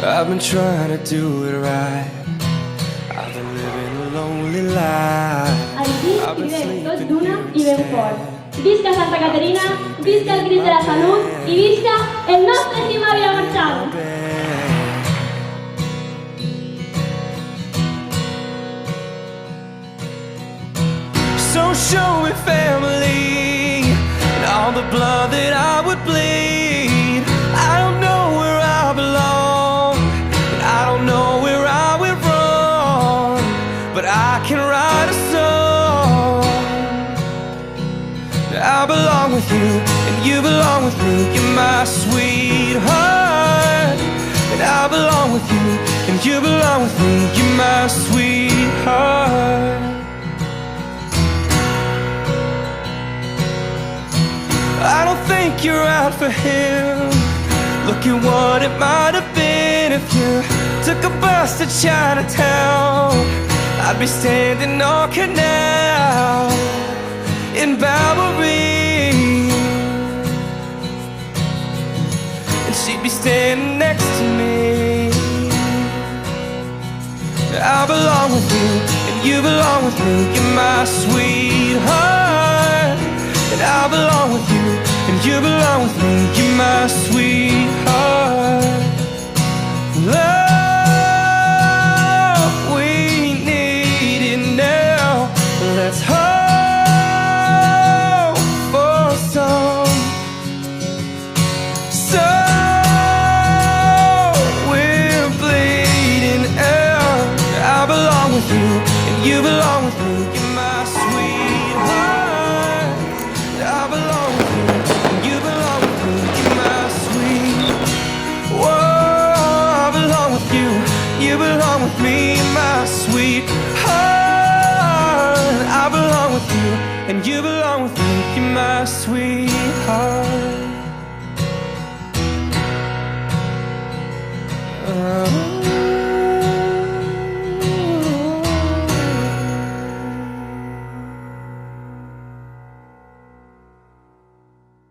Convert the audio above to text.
I've been trying to do it right. I've been living a lonely life. Així cridem tots d'una i ben fort. Visca Santa Caterina, visca el Crist de la Salut i visca el nostre estimat Vilamarxant. So show me family and all the blood that I would bleed. I don't know where I belong, and I don't know where I went wrong, but I can write a song. I belong with you, and you belong with me. You're my sweetheart. And I belong with you, and you belong with me. You're my sweetheart. I don't think you're out for him. Look at what it might have been if you took a bus to Chinatown. I'd be standing on Canal in Bowery, and she'd be standing next to me. I belong with you, and you belong with me. You're my sweetheart. And I belong with you, and you belong with me. You're my sweetheart. Love, we need it now. Let's hope for some. So we're bleeding out. I belong with you, and you belong with me. You're my sweetheart. I belong with you, and you belong with me. You're my sweet. Whoa, I belong with you, you belong with me. My sweetheart. I belong with you, and you belong with me. You're my sweetheart.